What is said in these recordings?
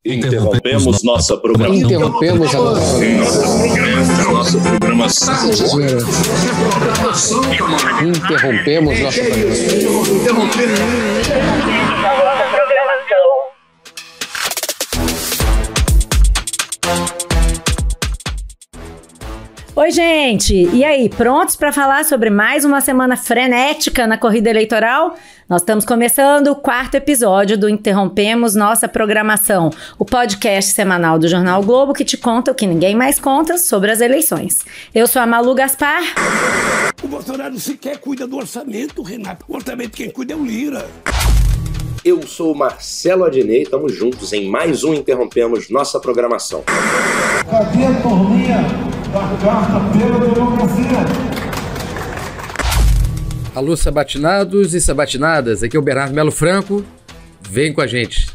Interrompemos nossa programação. Interrompemos a nossa programação. Interrompemos nossa Oi, gente! E aí, prontos para falar sobre mais uma semana frenética na corrida eleitoral? Nós estamos começando o 4º episódio do Interrompemos Nossa Programação, o podcast semanal do Jornal o Globo que te conta o que ninguém mais conta sobre as eleições. Eu sou a Malu Gaspar. O Bolsonaro sequer cuida do orçamento, Renato. O orçamento quem cuida é o Lira. Eu sou o Marcelo Adnet, estamos juntos em mais um Interrompemos Nossa Programação. Cadê a turminha da Carta pela Democracia? Alô, sabatinados e sabatinadas, aqui é o Bernardo Melo Franco, vem com a gente.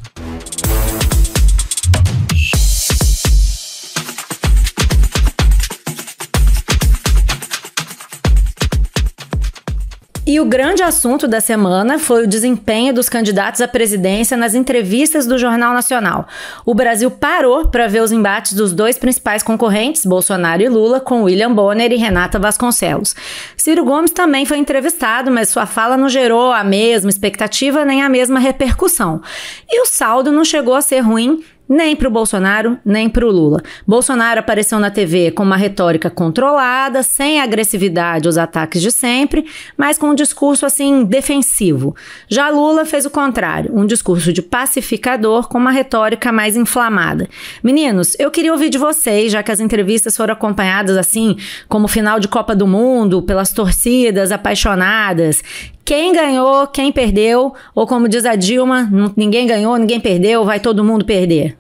E o grande assunto da semana foi o desempenho dos candidatos à presidência nas entrevistas do Jornal Nacional. O Brasil parou para ver os embates dos dois principais concorrentes, Bolsonaro e Lula, com William Bonner e Renata Vasconcelos. Ciro Gomes também foi entrevistado, mas sua fala não gerou a mesma expectativa nem a mesma repercussão. E o saldo não chegou a ser ruim, nem para o Bolsonaro, nem para o Lula. Bolsonaro apareceu na TV com uma retórica controlada, sem agressividade aos ataques de sempre, mas com um discurso, assim, defensivo. Já Lula fez o contrário, um discurso de pacificador com uma retórica mais inflamada. Meninos, eu queria ouvir de vocês, já que as entrevistas foram acompanhadas, assim, como final de Copa do Mundo, pelas torcidas apaixonadas. Quem ganhou, quem perdeu, ou como diz a Dilma, ninguém ganhou, ninguém perdeu, vai todo mundo perder.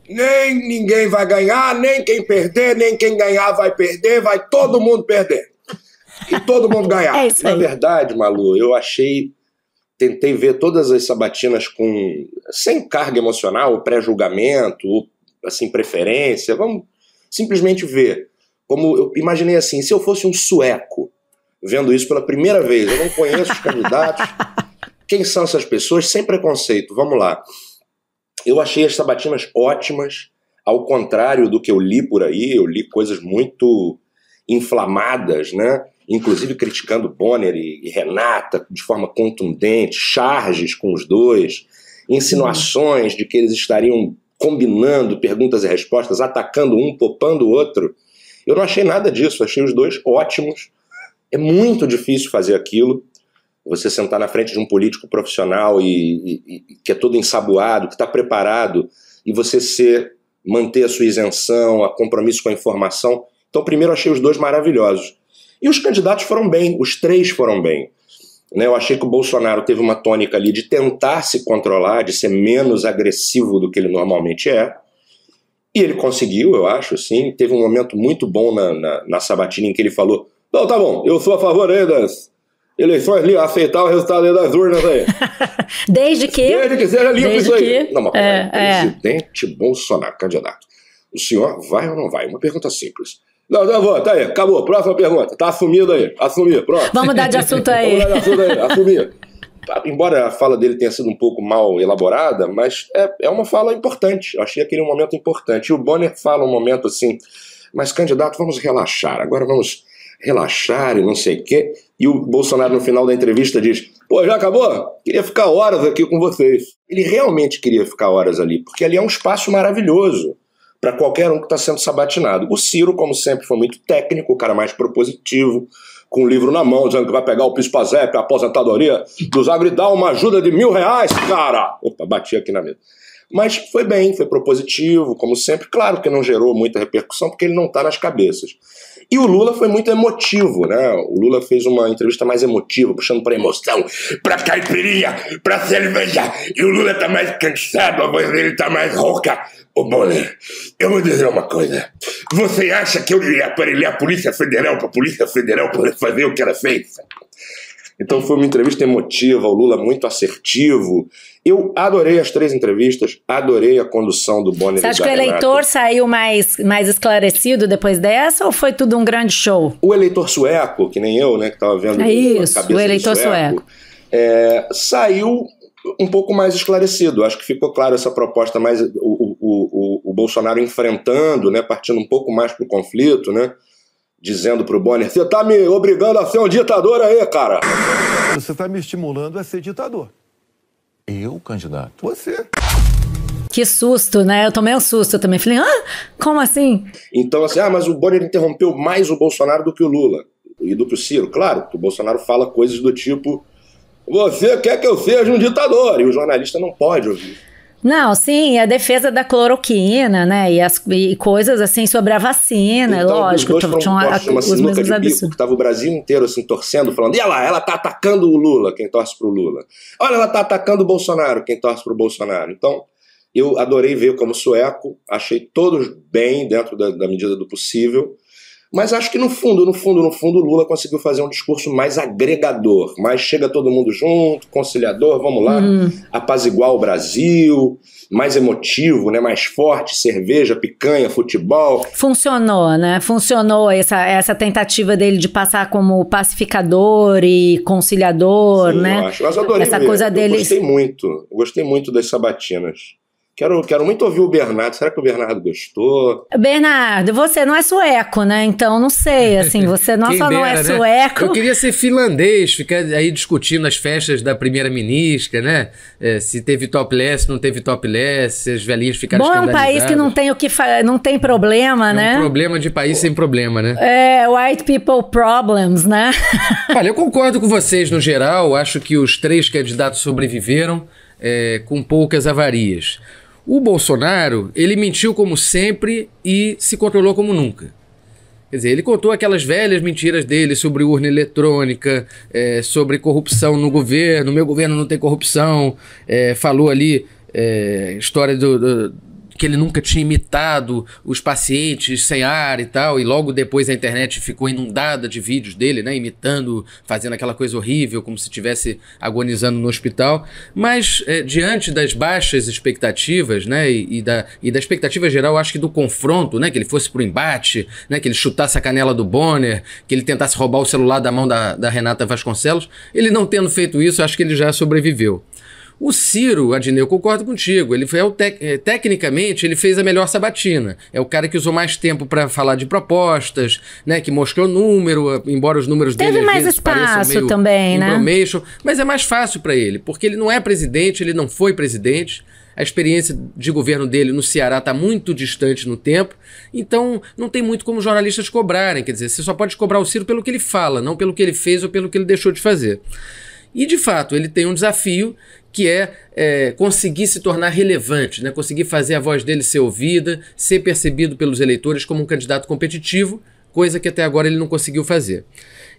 Nem ninguém vai ganhar, nem quem perder, nem quem ganhar vai perder, vai todo mundo perder. E todo mundo ganhar. É isso aí. Na verdade, Malu, eu tentei ver todas as sabatinas sem carga emocional, pré-julgamento, assim, preferência, vamos simplesmente ver. Como eu imaginei assim, se eu fosse um sueco, vendo isso pela primeira vez, eu não conheço os candidatos, quem são essas pessoas, sem preconceito, vamos lá. Eu achei as sabatinas ótimas, ao contrário do que eu li por aí, eu li coisas muito inflamadas, né? Inclusive criticando Bonner e Renata de forma contundente, charges com os dois, insinuações de que eles estariam combinando perguntas e respostas, atacando um, popando o outro. Eu não achei nada disso, achei os dois ótimos. É muito difícil fazer aquilo, você sentar na frente de um político profissional e que é todo ensaboado, que está preparado, e você manter a sua isenção, a compromisso com a informação. Então, primeiro, eu achei os dois maravilhosos. E os candidatos foram bem, os três foram bem. Né, eu achei que o Bolsonaro teve uma tônica ali de tentar se controlar, de ser menos agressivo do que ele normalmente é. E ele conseguiu, eu acho, sim. Teve um momento muito bom na sabatina em que ele falou: não, tá bom, eu sou a favor aí das eleições ali, aceitar o resultado aí das urnas aí. Desde que seja limpo isso aí. Não, mas presidente Bolsonaro, candidato, o senhor vai ou não vai? Uma pergunta simples. Não, vou, tá aí, acabou, próxima pergunta, tá assumido aí, assumir, pronto. Vamos mudar de assunto aí. Assumir. Embora a fala dele tenha sido um pouco mal elaborada, mas é uma fala importante, eu achei aquele um momento importante. E o Bonner fala um momento assim, mas candidato, vamos relaxar, agora vamos relaxar e não sei o quê. E o Bolsonaro no final da entrevista diz: pô, já acabou? Queria ficar horas aqui com vocês. Ele realmente queria ficar horas ali, porque ali é um espaço maravilhoso para qualquer um que está sendo sabatinado. O Ciro, como sempre, foi muito técnico, o cara mais propositivo, com o livro na mão, dizendo que vai pegar o PIS/PASEP, a aposentadoria dos agro e dar uma ajuda de R$1.000, cara! Opa, bati aqui na mesa. Mas foi bem, foi propositivo, como sempre. Claro que não gerou muita repercussão, porque ele não está nas cabeças. E o Lula foi muito emotivo, né? O Lula fez uma entrevista mais emotiva, puxando para emoção, para caipirinha, para cerveja. E o Lula tá mais cansado, a voz dele tá mais rouca. Ô, Bonner, eu vou dizer uma coisa. Você acha que eu iria aparelhar a Polícia Federal para a Polícia Federal poder fazer o que ela fez? Então foi uma entrevista emotiva, o Lula muito assertivo. Eu adorei as 3 entrevistas, adorei a condução do Bonner. Você acha que o eleitor saiu mais esclarecido depois dessa, ou foi tudo um grande show? O eleitor sueco, que nem eu, né, que estava vendo isso, a cabeça o eleitor sueco. Saiu um pouco mais esclarecido. Acho que ficou claro essa proposta, mais o Bolsonaro enfrentando, né, partindo um pouco mais para o conflito, né, dizendo para o Bonner: você está me obrigando a ser um ditador aí, cara. Você está me estimulando a ser ditador. Eu, candidato? Você. Que susto, né? Eu tomei um susto, eu também falei, como assim? Então, assim, mas o Bonner interrompeu mais o Bolsonaro do que o Lula e do que o Ciro. Claro, que o Bolsonaro fala coisas do tipo: você quer que eu seja um ditador? E o jornalista não pode ouvir. Não, sim, a defesa da cloroquina, né? E coisas assim sobre a vacina, então, lógico. Os mesmos absurdos. Tava o Brasil inteiro assim torcendo, falando: e ela tá atacando o Lula, quem torce pro Lula. Olha, ela tá atacando o Bolsonaro, quem torce pro Bolsonaro. Então, eu adorei ver como sueco, achei todos bem dentro da medida do possível. Mas acho que no fundo, o Lula conseguiu fazer um discurso mais agregador, mais chega todo mundo junto, conciliador, vamos lá, apaziguar o Brasil, mais emotivo, né, mais forte, cerveja, picanha, futebol. Funcionou, né? Funcionou essa tentativa dele de passar como pacificador e conciliador, sim, né? Eu acho. Mas adorei essa ver. Coisa dele. Gostei muito das sabatinas. Quero muito ouvir o Bernardo. Será que o Bernardo gostou? Bernardo, você não é sueco, né? Então, não sei, assim, você não só não é sueco... Eu queria ser finlandês, ficar aí discutindo as festas da primeira-ministra, né? Se teve topless, não teve topless, se as velhinhas ficaram escandalizadas. Bom, é um país que não tem não tem problema, né? É um problema de país sem problema, né? White people problems, né? Olha, eu concordo com vocês no geral, acho que os 3 candidatos sobreviveram com poucas avarias. O Bolsonaro, ele mentiu como sempre e se controlou como nunca. Quer dizer, ele contou aquelas velhas mentiras dele sobre urna eletrônica, sobre corrupção no governo, meu governo não tem corrupção, falou ali história que ele nunca tinha imitado os pacientes sem ar e tal, e logo depois a internet ficou inundada de vídeos dele, né, imitando, fazendo aquela coisa horrível, como se estivesse agonizando no hospital. Mas, diante das baixas expectativas, né, e da expectativa geral, acho que do confronto, né, que ele fosse pro embate, né, que ele chutasse a canela do Bonner, que ele tentasse roubar o celular da mão da Renata Vasconcelos, ele não tendo feito isso, acho que ele já sobreviveu. O Ciro, Adnei, eu concordo contigo, ele foi tecnicamente ele fez a melhor sabatina, é o cara que usou mais tempo para falar de propostas, né, que mostrou número, embora os números dele teve mais espaço também, né? Mas é mais fácil para ele, porque ele não é presidente, ele não foi presidente, a experiência de governo dele no Ceará está muito distante no tempo, então não tem muito como jornalistas cobrarem, quer dizer, você só pode cobrar o Ciro pelo que ele fala, não pelo que ele fez ou pelo que ele deixou de fazer. E, de fato, ele tem um desafio que é conseguir se tornar relevante, né? Conseguir fazer a voz dele ser ouvida, ser percebido pelos eleitores como um candidato competitivo, coisa que até agora ele não conseguiu fazer.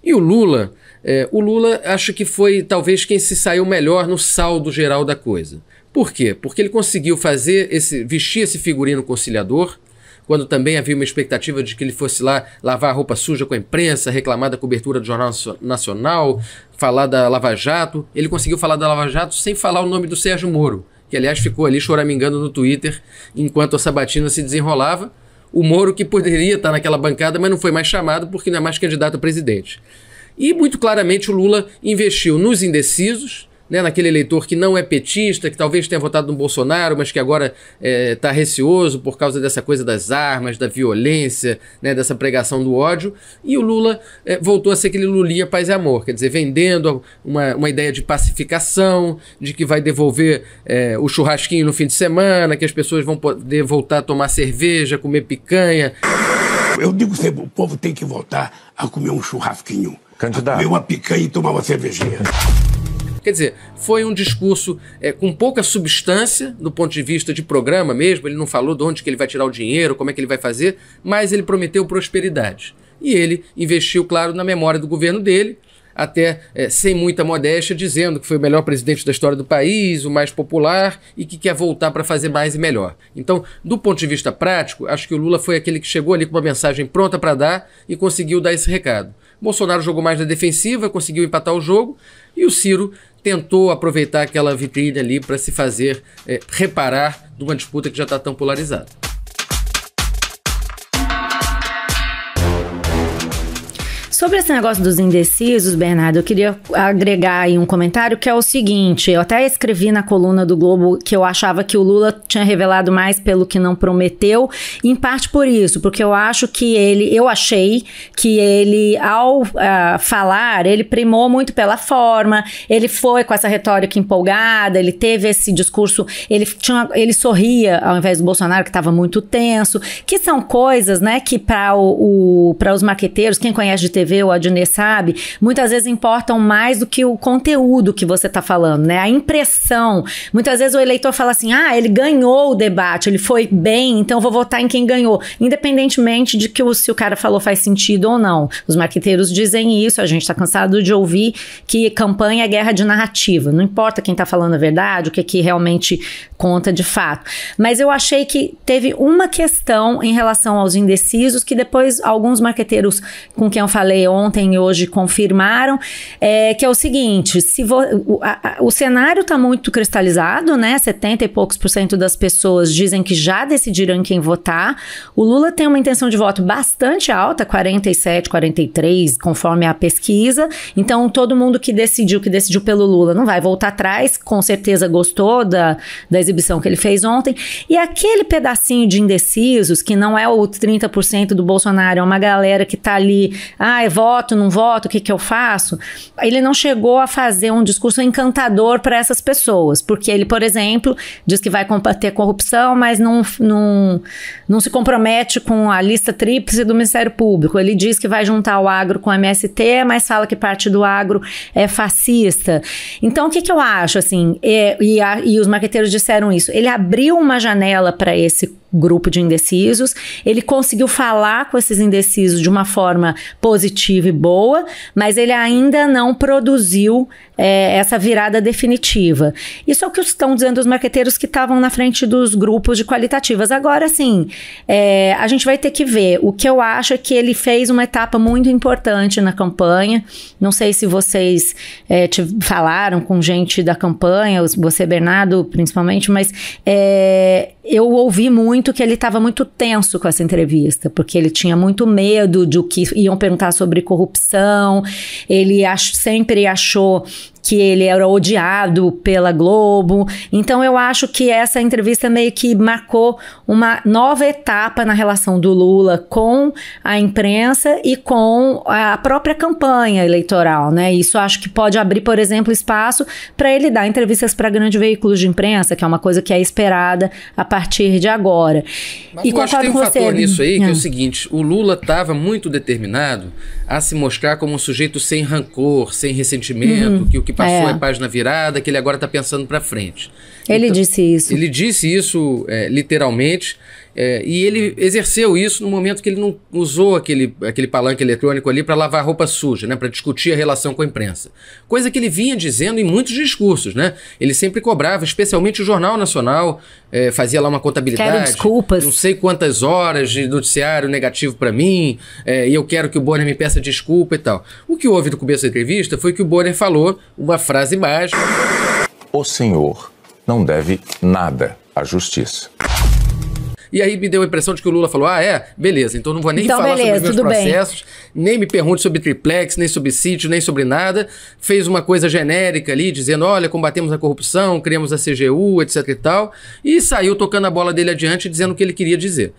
E o Lula acho que foi talvez quem se saiu melhor no saldo geral da coisa. Por quê? Porque ele conseguiu vestir esse figurino conciliador, quando também havia uma expectativa de que ele fosse lá lavar a roupa suja com a imprensa, reclamar da cobertura do Jornal Nacional, falar da Lava Jato. Ele conseguiu falar da Lava Jato sem falar o nome do Sérgio Moro, que aliás ficou ali choramingando no Twitter enquanto a sabatina se desenrolava. O Moro que poderia estar naquela bancada, mas não foi mais chamado porque não é mais candidato a presidente. E muito claramente o Lula investiu nos indecisos, né, naquele eleitor que não é petista, que talvez tenha votado no Bolsonaro, mas que agora está receoso por causa dessa coisa das armas, da violência, né, dessa pregação do ódio. E o Lula voltou a ser aquele Lulinha paz e amor, quer dizer, vendendo uma ideia de pacificação, de que vai devolver o churrasquinho no fim de semana, que as pessoas vão poder voltar a tomar cerveja, comer picanha. Eu digo sempre, o povo tem que voltar a comer um churrasquinho, candidato, a comer uma picanha e tomar uma cervejinha. Quer dizer, foi um discurso com pouca substância do ponto de vista de programa mesmo, ele não falou de onde que ele vai tirar o dinheiro, como é que ele vai fazer, mas ele prometeu prosperidade. E ele investiu, claro, na memória do governo dele, até sem muita modéstia, dizendo que foi o melhor presidente da história do país, o mais popular e que quer voltar para fazer mais e melhor. Então, do ponto de vista prático, acho que o Lula foi aquele que chegou ali com uma mensagem pronta para dar e conseguiu dar esse recado. Bolsonaro jogou mais na defensiva, conseguiu empatar o jogo e o Ciro tentou aproveitar aquela vitrine ali para se fazer reparar de uma disputa que já está tão polarizada. Sobre esse negócio dos indecisos, Bernardo, eu queria agregar aí um comentário que é o seguinte, eu até escrevi na coluna do Globo que eu achava que o Lula tinha revelado mais pelo que não prometeu, em parte por isso, porque eu achei que ele, ao falar, ele primou muito pela forma, ele foi com essa retórica empolgada, ele teve esse discurso, ele sorria ao invés do Bolsonaro, que estava muito tenso, que são coisas, né, que para os maqueteiros, quem conhece de TV, o Adnet sabe, muitas vezes importam mais do que o conteúdo que você está falando, né? A impressão. Muitas vezes o eleitor fala assim, ele ganhou o debate, ele foi bem, então eu vou votar em quem ganhou. Independentemente de que se o cara falou faz sentido ou não. Os marqueteiros dizem isso, a gente está cansado de ouvir que campanha é guerra de narrativa. Não importa quem está falando a verdade, o que realmente conta de fato. Mas eu achei que teve uma questão em relação aos indecisos que depois alguns marqueteiros com quem eu falei ontem e hoje confirmaram, que é o seguinte, o cenário está muito cristalizado, né? 70 e poucos % das pessoas dizem que já decidiram em quem votar. O Lula tem uma intenção de voto bastante alta, 47, 43, conforme a pesquisa. Então, todo mundo que decidiu pelo Lula não vai voltar atrás, com certeza gostou da exibição que ele fez ontem. E aquele pedacinho de indecisos, que não é o 30% do Bolsonaro, é uma galera que está ali, voto, não voto, o que eu faço? Ele não chegou a fazer um discurso encantador para essas pessoas, porque ele, por exemplo, diz que vai combater corrupção, mas não se compromete com a lista tríplice do Ministério Público. Ele diz que vai juntar o agro com o MST, mas fala que parte do agro é fascista. Então, o que eu acho, assim, e os marqueteiros disseram isso, ele abriu uma janela para esse grupo de indecisos, ele conseguiu falar com esses indecisos de uma forma positiva e boa, mas ele ainda não produziu essa virada definitiva. Isso é o que estão dizendo os marqueteiros que estavam na frente dos grupos de qualitativas. Agora, sim, a gente vai ter que ver. O que eu acho é que ele fez uma etapa muito importante na campanha. Não sei se vocês falaram com gente da campanha, você, Bernardo, principalmente, mas eu ouvi muito que ele estava muito tenso com essa entrevista, porque ele tinha muito medo de o que iam perguntar sobre corrupção, ele sempre achou que ele era odiado pela Globo. Então eu acho que essa entrevista meio que marcou uma nova etapa na relação do Lula com a imprensa e com a própria campanha eleitoral, né? Isso acho que pode abrir, por exemplo, espaço para ele dar entrevistas para grandes veículos de imprensa, que é uma coisa que é esperada a partir de agora. Mas eu acho que tem um fator nisso aí, que é o seguinte, o Lula estava muito determinado a se mostrar como um sujeito sem rancor, sem ressentimento, que o que passou é página virada, que ele agora está pensando para frente. Ele disse isso. Ele disse isso literalmente, e ele exerceu isso no momento que ele não usou aquele palanque eletrônico ali para lavar roupa suja, né, para discutir a relação com a imprensa. Coisa que ele vinha dizendo em muitos discursos, né? Ele sempre cobrava, especialmente o Jornal Nacional, fazia lá uma contabilidade. Quero desculpas. Não sei quantas horas de noticiário negativo para mim, e eu quero que o Bonner me peça desculpa e tal. O que houve no começo da entrevista foi que o Bonner falou uma frase mágica. O senhor não deve nada à justiça. E aí me deu a impressão de que o Lula falou, beleza, então não vou nem falar sobre os meus processos, nem me pergunte sobre triplex, nem sobre sítio, nem sobre nada. Fez uma coisa genérica ali, dizendo, olha, combatemos a corrupção, criamos a CGU, etc e tal, e saiu tocando a bola dele adiante, dizendo o que ele queria dizer.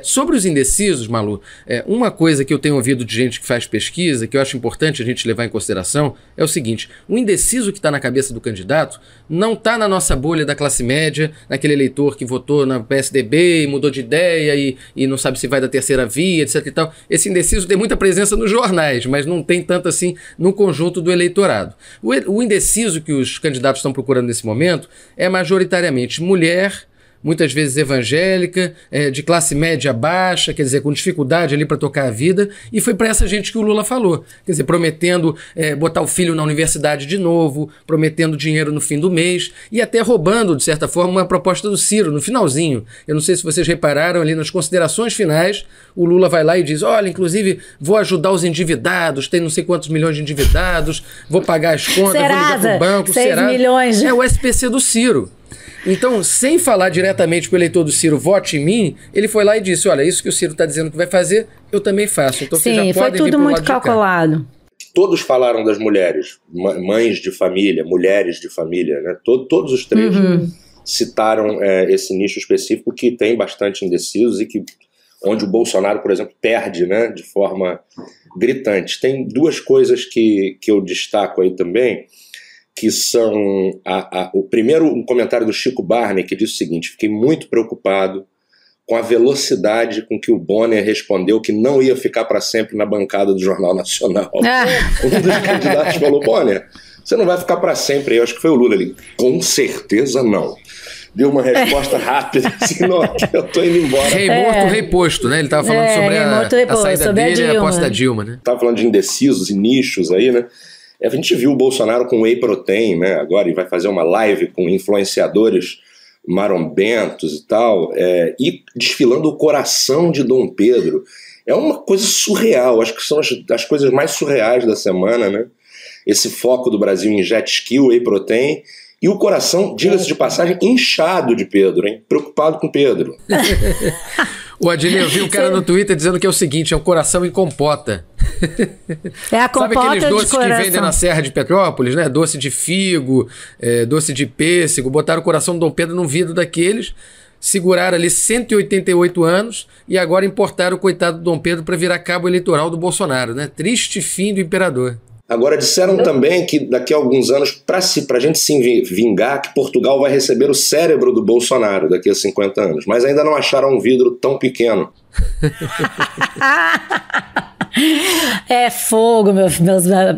Sobre os indecisos, Malu, uma coisa que eu tenho ouvido de gente que faz pesquisa, que eu acho importante a gente levar em consideração, é o seguinte, o indeciso que está na cabeça do candidato não está na nossa bolha da classe média, naquele eleitor que votou na PSDB e mudou de ideia e não sabe se vai da terceira via, etc e tal. Esse indeciso tem muita presença nos jornais, mas não tem tanto assim no conjunto do eleitorado. O indeciso que os candidatos estão procurando nesse momento é majoritariamente mulher, muitas vezes evangélica, de classe média baixa, quer dizer, com dificuldade ali para tocar a vida, e foi para essa gente que o Lula falou, quer dizer, prometendo botar o filho na universidade de novo, prometendo dinheiro no fim do mês, e até roubando, de certa forma, uma proposta do Ciro, no finalzinho. Eu não sei se vocês repararam ali nas considerações finais, o Lula vai lá e diz, olha, inclusive, vou ajudar os endividados, tem não sei quantos milhões de endividados, vou pagar as contas, vou ligar pro banco, 6 milhões. É o SPC do Ciro. Então, sem falar diretamente pro eleitor do Ciro, vote em mim, ele foi lá e disse, olha, isso que o Ciro está dizendo que vai fazer, eu também faço. Então, vocês já podem vir pro lado de cá. Sim, foi tudo muito calculado. Todos falaram das mulheres, mães de família, mulheres de família, né? Todos os três citaram esse nicho específico que tem bastante indecisos e que, onde o Bolsonaro, por exemplo, perde, né, de forma gritante. Tem duas coisas que eu destaco aí também, que são o primeiro, um comentário do Chico Barney, que diz o seguinte: fiquei muito preocupado com a velocidade com que o Bonner respondeu que não ia ficar para sempre na bancada do Jornal Nacional. Um dos candidatos falou, Bonner, você não vai ficar para sempre. Eu acho que foi o Lula ali. Com certeza não. Deu uma resposta rápida, assim, não, eu tô indo embora. Rei morto, rei posto, né? Ele tava falando sobre a saída dele e a posse da Dilma, né? Tava falando de indecisos e nichos aí, né? A gente viu o Bolsonaro com whey protein, né? Agora ele vai fazer uma live com influenciadores marombentos e tal, e desfilando o coração de Dom Pedro. É uma coisa surreal, acho que são as coisas mais surreais da semana, né? Esse foco do Brasil em jet ski, whey protein, e o coração, diga-se de passagem, inchado de Pedro, hein? Preocupado com Pedro. O Adilho, eu vi um cara no Twitter dizendo que é o seguinte, é um coração em compota. É a compota. Sabe aqueles doces de coração que vendem na Serra de Petrópolis, né? Doce de figo, doce de pêssego, botaram o coração do Dom Pedro num vidro daqueles, seguraram ali 188 anos e agora importaram o coitado do Dom Pedro para virar cabo eleitoral do Bolsonaro, né? Triste fim do imperador. Agora disseram também que daqui a alguns anos, para a gente se vingar, que Portugal vai receber o cérebro do Bolsonaro daqui a 50 anos. Mas ainda não acharam um vidro tão pequeno. É fogo, meus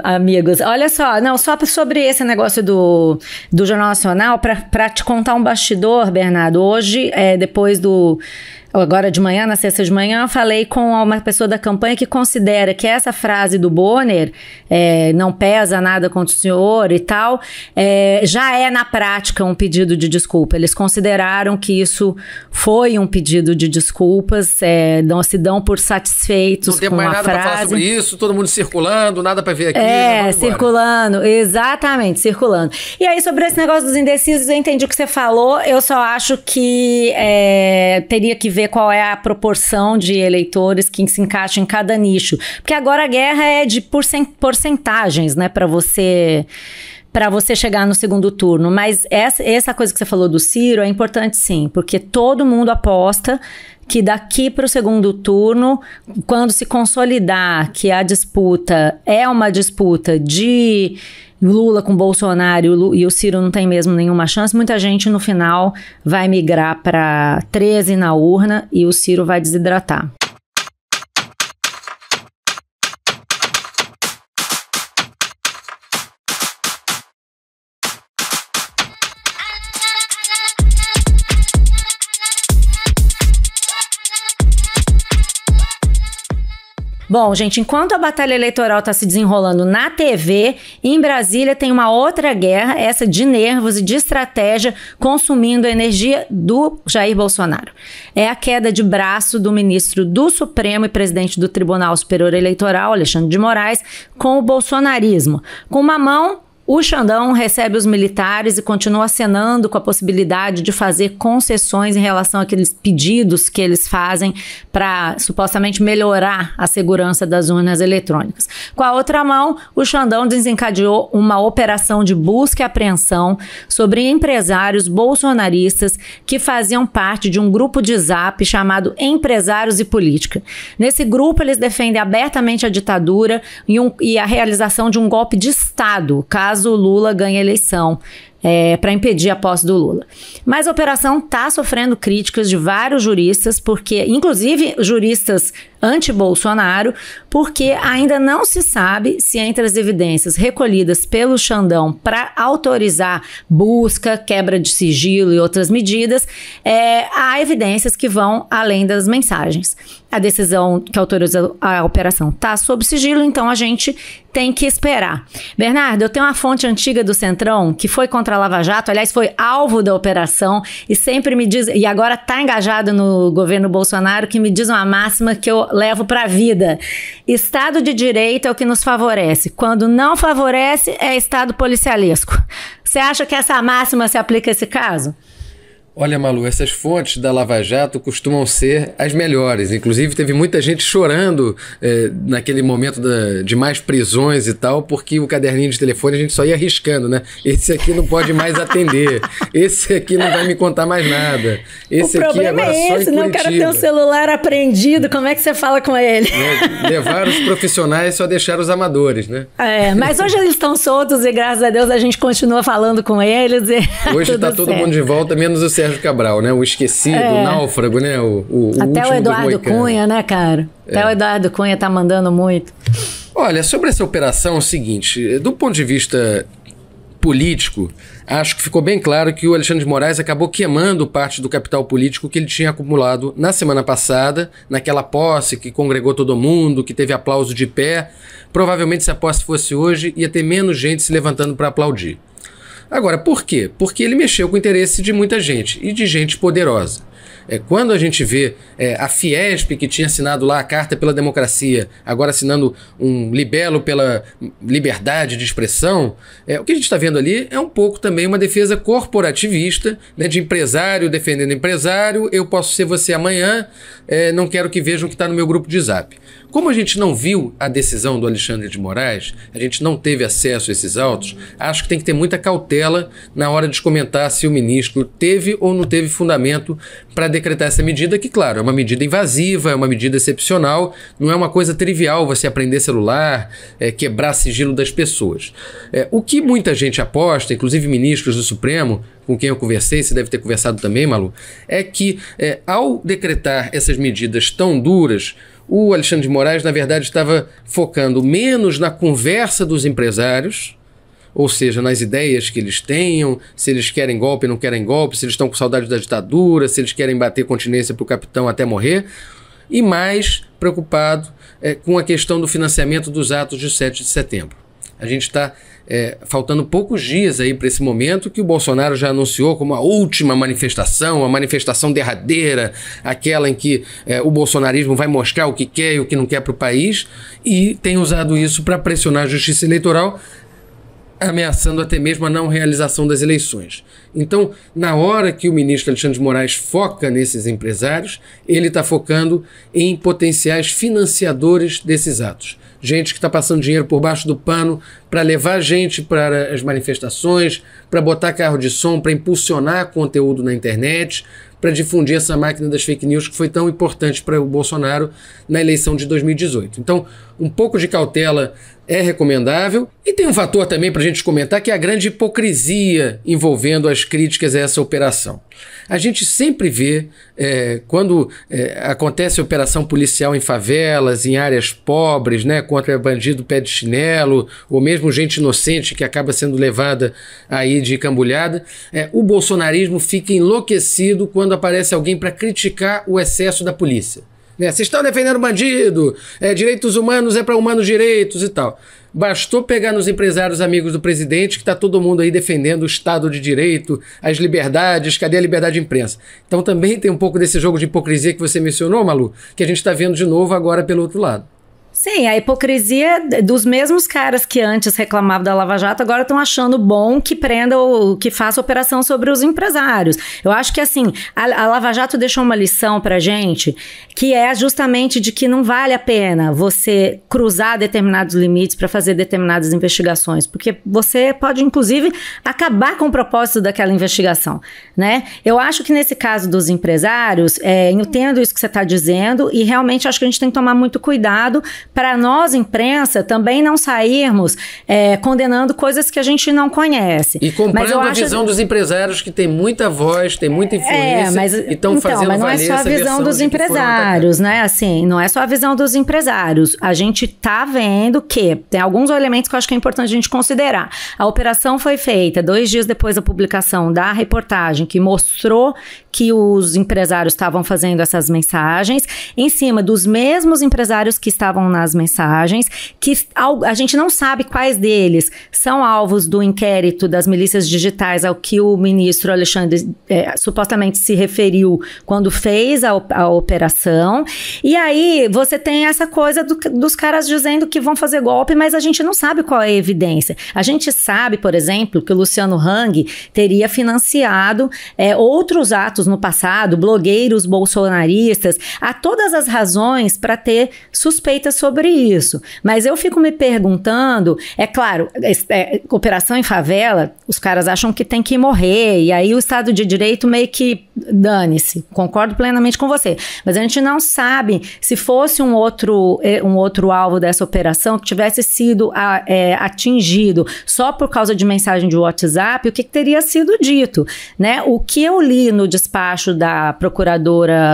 amigos. Olha só, não, só sobre esse negócio do Jornal Nacional, para te contar um bastidor, Bernardo. Hoje, depois agora de manhã, na sexta de manhã, eu falei com uma pessoa da campanha que considera que essa frase do Bonner, não pesa nada contra o senhor e tal, já é na prática um pedido de desculpa. Eles consideraram que isso foi um pedido de desculpas, não se dão por satisfeitos com a frase. Não tem mais nada para falar sobre isso, todo mundo circulando, nada para ver aqui. Circulando, exatamente, circulando. E aí, sobre esse negócio dos indecisos, eu entendi o que você falou, eu só acho que teria que ver qual é a proporção de eleitores que se encaixa em cada nicho. Porque agora a guerra é de porcentagens, né, para você chegar no segundo turno. Mas essa coisa que você falou do Ciro é importante sim, porque todo mundo aposta que daqui para o segundo turno, quando se consolidar que a disputa é uma disputa de Lula com Bolsonaro e o Ciro não tem mesmo nenhuma chance, muita gente no final vai migrar para 13 na urna e o Ciro vai desidratar. Bom, gente, enquanto a batalha eleitoral está se desenrolando na TV, em Brasília tem uma outra guerra, essa de nervos e de estratégia, consumindo a energia do Jair Bolsonaro. É a queda de braço do ministro do Supremo e presidente do Tribunal Superior Eleitoral, Alexandre de Moraes, com o bolsonarismo. Com uma mão, o Xandão recebe os militares e continua acenando com a possibilidade de fazer concessões em relação àqueles pedidos que eles fazem para supostamente melhorar a segurança das urnas eletrônicas. Com a outra mão, o Xandão desencadeou uma operação de busca e apreensão sobre empresários bolsonaristas que faziam parte de um grupo de zap chamado Empresários e Política. Nesse grupo, eles defendem abertamente a ditadura e a realização de um golpe de Estado, caso o Lula ganhe a eleição, para impedir a posse do Lula. Mas a operação está sofrendo críticas de vários juristas, porque, inclusive juristas anti-Bolsonaro, porque ainda não se sabe se entre as evidências recolhidas pelo Xandão para autorizar busca, quebra de sigilo e outras medidas, há evidências que vão além das mensagens. A decisão que autoriza a operação está sob sigilo, então a gente tem que esperar. Bernardo, eu tenho uma fonte antiga do Centrão que foi contra a Lava Jato, aliás, foi alvo da operação e sempre me diz, e agora está engajado no governo Bolsonaro, que me diz uma máxima que eu levo para a vida. Estado de Direito é o que nos favorece. Quando não favorece, é Estado policialesco. Você acha que essa máxima se aplica a esse caso? Olha, Malu, essas fontes da Lava Jato costumam ser as melhores. Inclusive, teve muita gente chorando naquele momento de mais prisões e tal, porque o caderninho de telefone a gente só ia riscando, né? Esse aqui não pode mais atender. Esse aqui não vai me contar mais nada. Esse aqui agora só em Curitiba. O problema é esse, não, o cara tem um celular apreendido, como é que você fala com ele? Levaram os profissionais, só deixaram os amadores, né? Mas hoje eles estão soltos e graças a Deus a gente continua falando com eles. Hoje tá todo mundo de volta, menos o Sérgio Cabral, né? O esquecido, o náufrago, né? Até o Eduardo Cunha, né, cara? Até o Eduardo Cunha tá mandando muito. Olha, sobre essa operação é o seguinte, do ponto de vista político, acho que ficou bem claro que o Alexandre de Moraes acabou queimando parte do capital político que ele tinha acumulado na semana passada, naquela posse que congregou todo mundo, que teve aplauso de pé. Provavelmente, se a posse fosse hoje, ia ter menos gente se levantando para aplaudir. Agora, por quê? Porque ele mexeu com o interesse de muita gente e de gente poderosa. Quando a gente vê a Fiesp, que tinha assinado lá a Carta pela Democracia, agora assinando um libelo pela liberdade de expressão, o que a gente está vendo ali é um pouco também uma defesa corporativista, né, de empresário defendendo empresário, eu posso ser você amanhã, não quero que vejam que está no meu grupo de Zap. Como a gente não viu a decisão do Alexandre de Moraes, a gente não teve acesso a esses autos, acho que tem que ter muita cautela na hora de comentar se o ministro teve ou não teve fundamento para decretar essa medida, que, claro, é uma medida invasiva, é uma medida excepcional, não é uma coisa trivial você aprender celular, quebrar sigilo das pessoas. O que muita gente aposta, inclusive ministros do Supremo, com quem eu conversei, você deve ter conversado também, Malu, é que ao decretar essas medidas tão duras, o Alexandre de Moraes, na verdade, estava focando menos na conversa dos empresários, ou seja, nas ideias que eles tenham, se eles querem golpe, não querem golpe, se eles estão com saudade da ditadura, se eles querem bater continência para o capitão até morrer, e mais preocupado com a questão do financiamento dos atos de 7 de setembro. A gente está faltando poucos dias aí para esse momento que o Bolsonaro já anunciou como a última manifestação, a manifestação derradeira, aquela em que o bolsonarismo vai mostrar o que quer e o que não quer para o país, e tem usado isso para pressionar a justiça eleitoral, ameaçando até mesmo a não realização das eleições. Então, na hora que o ministro Alexandre de Moraes foca nesses empresários, ele está focando em potenciais financiadores desses atos. Gente que está passando dinheiro por baixo do pano para levar gente para as manifestações, para botar carro de som, para impulsionar conteúdo na internet, para difundir essa máquina das fake news que foi tão importante para o Bolsonaro na eleição de 2018. Então, um pouco de cautela é recomendável. E tem um fator também para a gente comentar, que é a grande hipocrisia envolvendo as críticas a essa operação. A gente sempre vê, quando acontece operação policial em favelas, em áreas pobres, né, contra bandido pé de chinelo, ou mesmo gente inocente que acaba sendo levada aí de cambulhada, o bolsonarismo fica enlouquecido quando aparece alguém para criticar o excesso da polícia. Vocês estão defendendo bandido, direitos humanos é para humanos direitos e tal. Bastou pegar nos empresários amigos do presidente, que está todo mundo aí defendendo o Estado de Direito, as liberdades, cadê a liberdade de imprensa? Então também tem um pouco desse jogo de hipocrisia que você mencionou, Malu, que a gente está vendo de novo agora pelo outro lado. Sim, a hipocrisia dos mesmos caras que antes reclamavam da Lava Jato agora estão achando bom que prendam, que faça operação sobre os empresários. Eu acho que assim, a Lava Jato deixou uma lição pra gente, que é justamente de que não vale a pena você cruzar determinados limites para fazer determinadas investigações, porque você pode inclusive acabar com o propósito daquela investigação, né? Eu acho que nesse caso dos empresários, entendo isso que você está dizendo e realmente acho que a gente tem que tomar muito cuidado para nós, imprensa, também não sairmos condenando coisas que a gente não conhece. E comprando a visão dos empresários, que tem muita voz, tem muita influência, e estão fazendo mas não é só a visão dos empresários, né? Assim, não é só a visão dos empresários. A gente tá vendo que tem alguns elementos que eu acho que é importante a gente considerar. A operação foi feita 2 dias depois da publicação da reportagem que mostrou que os empresários estavam fazendo essas mensagens em cima dos mesmos empresários que estavam nas mensagens, que a gente não sabe quais deles são alvos do inquérito das milícias digitais ao que o ministro Alexandre supostamente se referiu quando fez a operação. E aí você tem essa coisa dos caras dizendo que vão fazer golpe, mas a gente não sabe qual é a evidência. A gente sabe, por exemplo, que o Luciano Hang teria financiado outros atos no passado, blogueiros bolsonaristas, há todas as razões para ter suspeitas sobre isso. Mas eu fico me perguntando, é claro, operação em favela, os caras acham que tem que morrer, e aí o Estado de Direito meio que dane-se, concordo plenamente com você, mas a gente não sabe se fosse um outro alvo dessa operação que tivesse sido atingido só por causa de mensagem de WhatsApp, o que teria sido dito, né? O que eu li no despacho da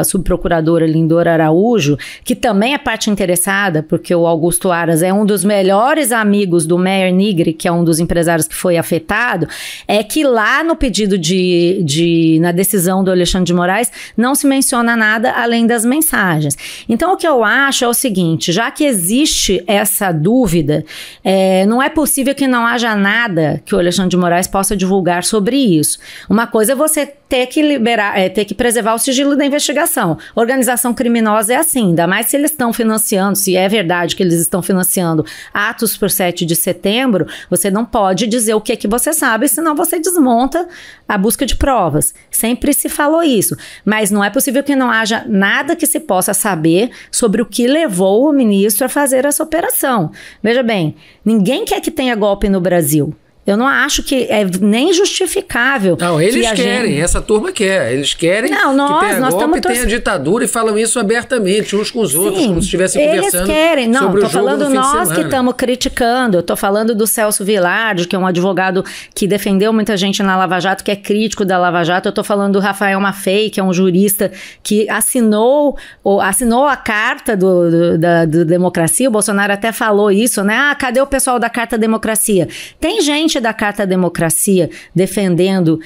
subprocuradora Lindora Araújo, que também é parte interessada, porque o Augusto Aras é um dos melhores amigos do Meyer Nigri, que é um dos empresários que foi afetado, é que lá no pedido na decisão do Alexandre de Moraes, não se menciona nada além das mensagens. Então, o que eu acho é o seguinte, já que existe essa dúvida, não é possível que não haja nada que o Alexandre de Moraes possa divulgar sobre isso. Uma coisa é você ter que preservar o sigilo da investigação. Organização criminosa é assim, ainda mais se eles estão financiando, se é verdade que eles estão financiando atos por 7 de setembro, você não pode dizer o que você sabe, senão você desmonta a busca de provas. Sempre se falou isso, mas não é possível que não haja nada que se possa saber sobre o que levou o ministro a fazer essa operação. Veja bem, ninguém quer que tenha golpe no Brasil. Eu não acho que é nem justificável. Não, eles querem, essa turma quer. Eles querem que tenha golpe, tenha ditadura e falam isso abertamente, uns com os outros, como se estivessem conversando. Eles querem. Não, sobre tô falando nós que estamos criticando. Eu tô falando do Celso Vilardi, que é um advogado que defendeu muita gente na Lava Jato, que é crítico da Lava Jato. Eu tô falando do Rafael Maffei, que é um jurista que assinou a carta da Democracia. O Bolsonaro até falou isso, né? Cadê o pessoal da Carta Democracia? Tem gente da Carta Democracia defendendo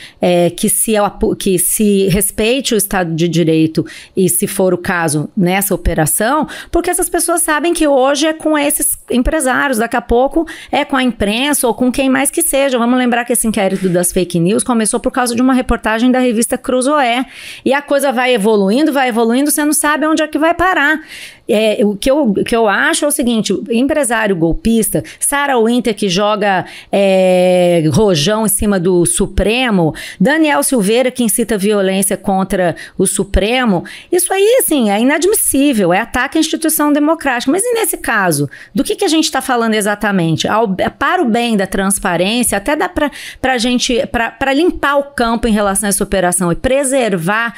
que se respeite o Estado de Direito e, se for o caso, nessa operação, porque essas pessoas sabem que hoje é com esses empresários, daqui a pouco é com a imprensa ou com quem mais que seja. Vamos lembrar que esse inquérito das fake news começou por causa de uma reportagem da revista Cruzoé, e a coisa vai evoluindo, você não sabe onde é que vai parar. O que eu acho é o seguinte, empresário golpista, Sarah Winter que joga rojão em cima do Supremo, Daniel Silveira que incita violência contra o Supremo, isso aí, assim, é inadmissível, é ataque à instituição democrática. Mas e nesse caso, do que a gente está falando exatamente? Para o bem da transparência, até dá para limpar o campo em relação a essa operação e preservar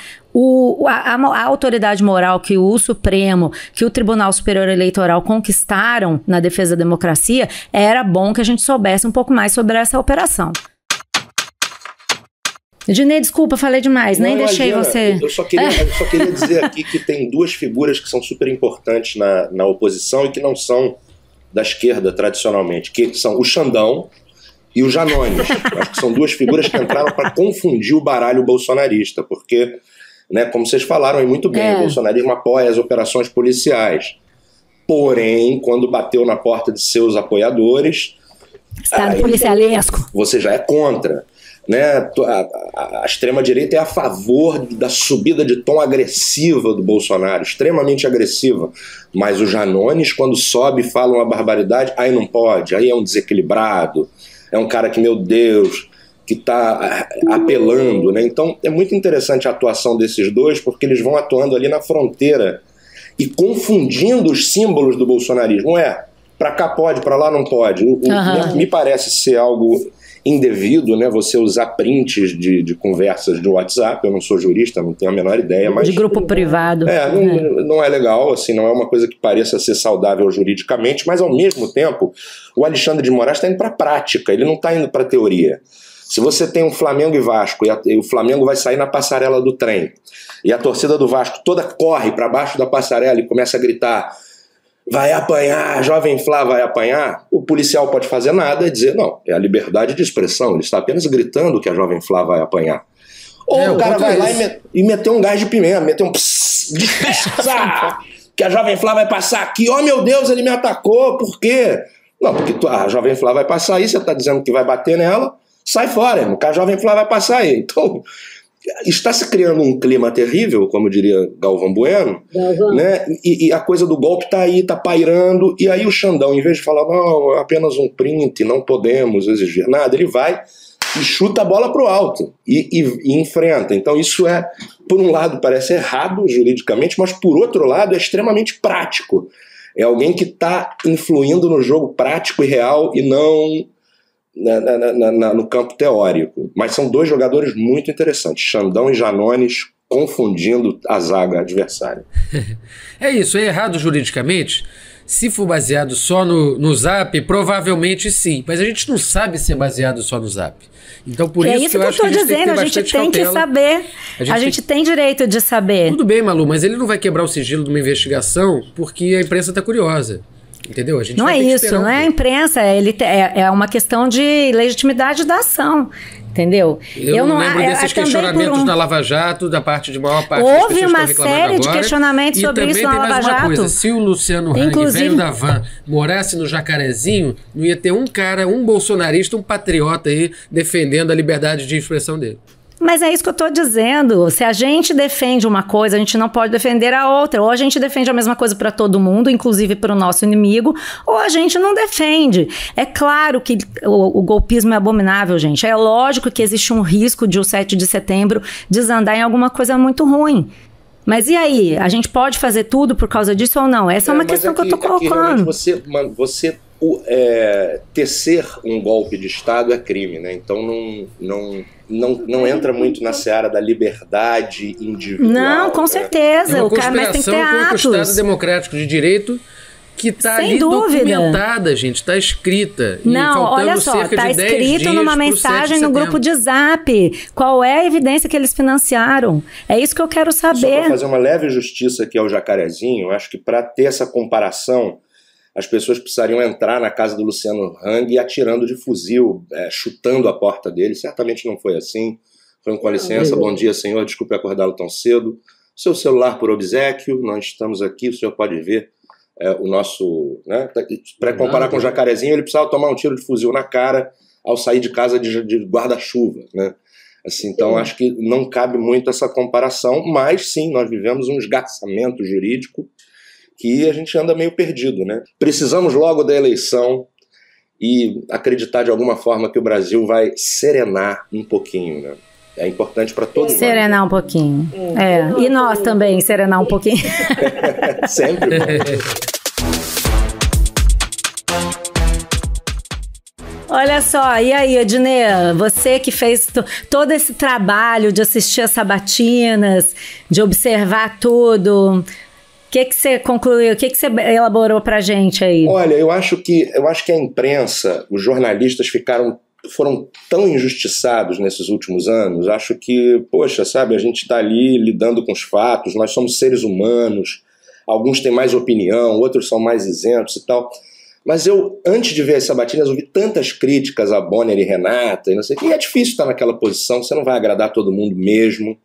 a autoridade moral que o Supremo, que o Tribunal Superior Eleitoral conquistaram na defesa da democracia, era bom que a gente soubesse um pouco mais sobre essa operação. Dinei, desculpa, falei demais, nem deixei você... Eu só queria dizer aqui que tem duas figuras que são super importantes na oposição e que não são da esquerda tradicionalmente, que são o Xandão e o Janones. Acho que são duas figuras que entraram para confundir o baralho bolsonarista, porque... né, como vocês falaram aí muito bem, o bolsonarismo apoia as operações policiais. Porém, quando bateu na porta de seus apoiadores... Estado policialesco. Você já é contra. Né? A extrema-direita é a favor da subida de tom agressiva do Bolsonaro, extremamente agressiva. Mas o Janones, quando sobe e fala uma barbaridade, aí não pode, aí é um desequilibrado, é um cara que, meu Deus... que está apelando, né? Então é muito interessante a atuação desses dois, porque eles vão atuando ali na fronteira e confundindo os símbolos do bolsonarismo. Para cá pode, para lá não pode. Me parece ser algo indevido, né? Você usar prints de conversas de WhatsApp. Eu não sou jurista, não tenho a menor ideia, mas... de grupo privado. Não é legal, assim, não é uma coisa que pareça ser saudável juridicamente, mas ao mesmo tempo o Alexandre de Moraes está indo para a prática, ele não está indo para a teoria. Se você tem um Flamengo e Vasco, e o Flamengo vai sair na passarela do trem, e a torcida do Vasco toda corre para baixo da passarela e começa a gritar, vai apanhar, Jovem Flá vai apanhar, o policial pode fazer nada e dizer, não, é a liberdade de expressão, ele está apenas gritando que a Jovem Flá vai apanhar. Ou o cara vai lá e meter um gás de pimenta, meter um que a Jovem Flá vai passar aqui. Oh, meu Deus, ele me atacou, por quê? Não, porque a Jovem Flá vai passar aí, você está dizendo que vai bater nela, sai fora, irmão, que a Jovem Flá vai passar aí. Então, está se criando um clima terrível, como diria Galvão Bueno, né? E a coisa do golpe está aí, está pairando, e aí o Xandão, em vez de falar, não, é apenas um print, não podemos exigir nada, ele vai e chuta a bola para o alto e enfrenta. Então isso por um lado, parece errado juridicamente, mas por outro lado é extremamente prático. É alguém que está influindo no jogo prático e real e não no campo teórico. Mas são dois jogadores muito interessantes, Xandão e Janones, confundindo a zaga adversária. É isso, é errado juridicamente? Se for baseado só no Zap, provavelmente sim. Mas a gente não sabe se é baseado só no Zap. Então, por isso que eu acho que a gente tem que ter bastante cautela. A gente tem que saber. A gente tem direito de saber. Tudo bem, Malu, mas ele não vai quebrar o sigilo de uma investigação porque a imprensa está curiosa. Entendeu? A gente não vai é ter que isso, esperar não é a imprensa. É uma questão de legitimidade da ação. Entendeu? Eu não lembro desses questionamentos na Lava Jato, da parte de maior parte das pessoas uma série de questionamentos sobre isso na Lava Jato. E também tem mais uma coisa, se o Luciano Hang, velho da van, morasse no Jacarezinho, não ia ter um cara, um bolsonarista, um patriota aí, defendendo a liberdade de expressão dele. Mas é isso que eu tô dizendo. Se a gente defende uma coisa, a gente não pode defender a outra. Ou a gente defende a mesma coisa para todo mundo, inclusive para o nosso inimigo, ou a gente não defende. É claro que o golpismo é abominável, gente. É lógico que existe um risco de o 7 de setembro desandar em alguma coisa muito ruim. Mas e aí? A gente pode fazer tudo por causa disso ou não? Essa é uma questão que eu tô colocando. Você tecer um golpe de Estado é crime, né? Então não entra muito na seara da liberdade individual. Não, com certeza. É uma o cara mas tem que ter atos. Com o Estado democrático de direito que está ali documentada, gente, está escrita. Não, olha só, está escrito numa mensagem no grupo de Zap. Qual é a evidência que eles financiaram? É isso que eu quero saber. Só para fazer uma leve justiça aqui ao Jacarezinho, eu acho que para ter essa comparação, as pessoas precisariam entrar na casa do Luciano Hang e atirando de fuzil, chutando a porta dele. Certamente não foi assim. Foi com licença, bom dia, senhor, desculpe acordá-lo tão cedo. Seu celular por obséquio, nós estamos aqui, o senhor pode ver o nosso... Né, para comparar com o Jacarezinho, ele precisava tomar um tiro de fuzil na cara ao sair de casa de guarda-chuva, né? Assim, então, acho que não cabe muito essa comparação, mas sim, nós vivemos um esgarçamento jurídico que a gente anda meio perdido, né? Precisamos logo da eleição e acreditar de alguma forma que o Brasil vai serenar um pouquinho, né? É importante para todos nós. Serenar um pouquinho. E nós também, serenar um pouquinho. Sempre. Olha só, e aí, Ednê, você que fez todo esse trabalho de assistir as sabatinas, de observar tudo... O que você concluiu? O que você elaborou pra gente aí? Olha, eu acho que a imprensa, os jornalistas foram tão injustiçados nesses últimos anos. Acho que, poxa, sabe, a gente está ali lidando com os fatos, nós somos seres humanos, alguns têm mais opinião, outros são mais isentos e tal. Mas eu, antes de ver as sabatinas, ouvi tantas críticas a Bonner e Renata, e não sei o que, e é difícil estar naquela posição, você não vai agradar todo mundo mesmo,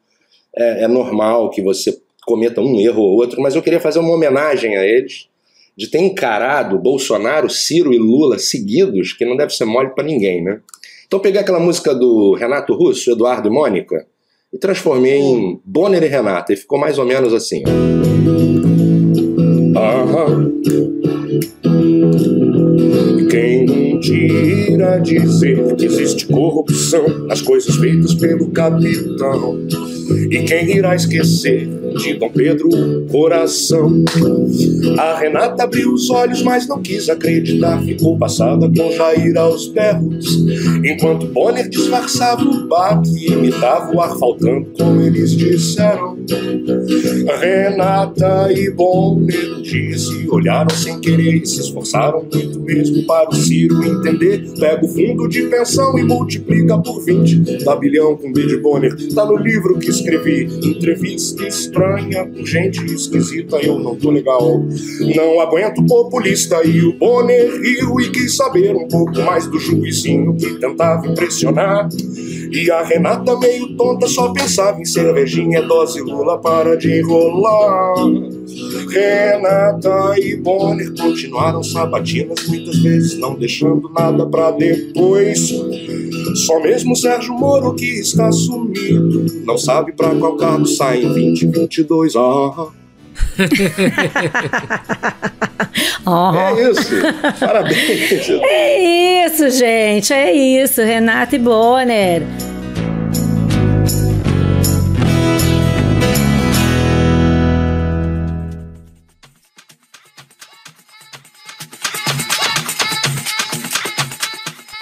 é normal que você cometa um erro ou outro, mas eu queria fazer uma homenagem a eles, de ter encarado Bolsonaro, Ciro e Lula seguidos, que não deve ser mole para ninguém, né? Então eu peguei aquela música do Renato Russo, Eduardo e Mônica, e transformei em Bonner e Renata, e ficou mais ou menos assim. Quem te irá dizer que existe corrupção nas coisas feitas pelo capitão? E quem irá esquecer de Dom Pedro Coração? A Renata abriu os olhos, mas não quis acreditar. Ficou passada com Jair aos berros, enquanto Bonner disfarçava o baque e imitava o ar faltando, como eles disseram. Renata e Bonner um dia se olharam sem querer e se esforçaram muito mesmo para o Ciro entender. Pega o fundo de pensão e multiplica por 20. Dá bilhão com B de Bonner, tá no livro que escrevi. Entrevista estranha com gente esquisita, eu não tô legal. Não aguento populista. E o Bonner riu e quis saber um pouco mais do juizinho que tentava impressionar. E a Renata meio tonta só pensava em cervejinha, dose Lula, para de enrolar. Renata e Bonner continuaram sabatinas, muitas vezes não deixando nada pra depois. Só mesmo Sérgio Moro, que está sumido, não sabe pra qual cargo sai em 2022. É isso, parabéns. É isso, gente, é isso, Renata e Bonner.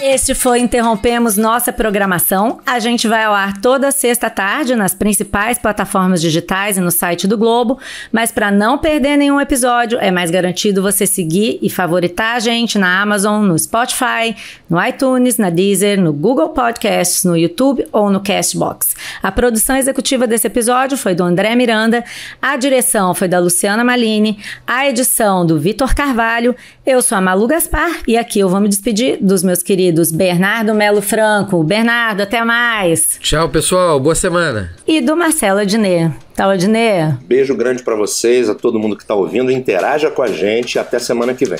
Este foi Interrompemos Nossa Programação. A gente vai ao ar toda sexta à tarde nas principais plataformas digitais e no site do Globo, mas para não perder nenhum episódio, é mais garantido você seguir e favoritar a gente na Amazon, no Spotify, no iTunes, na Deezer, no Google Podcasts, no YouTube ou no Castbox. A produção executiva desse episódio foi do André Miranda, a direção foi da Luciana Malini, a edição do Vitor Carvalho. Eu sou a Malu Gaspar e aqui eu vou me despedir dos meus queridos Bernardo Melo Franco. Bernardo, até mais. Tchau, pessoal. Boa semana. E do Marcelo Adnet. Tchau, Adnet. Beijo grande pra vocês, a todo mundo que tá ouvindo. Interaja com a gente. Até semana que vem.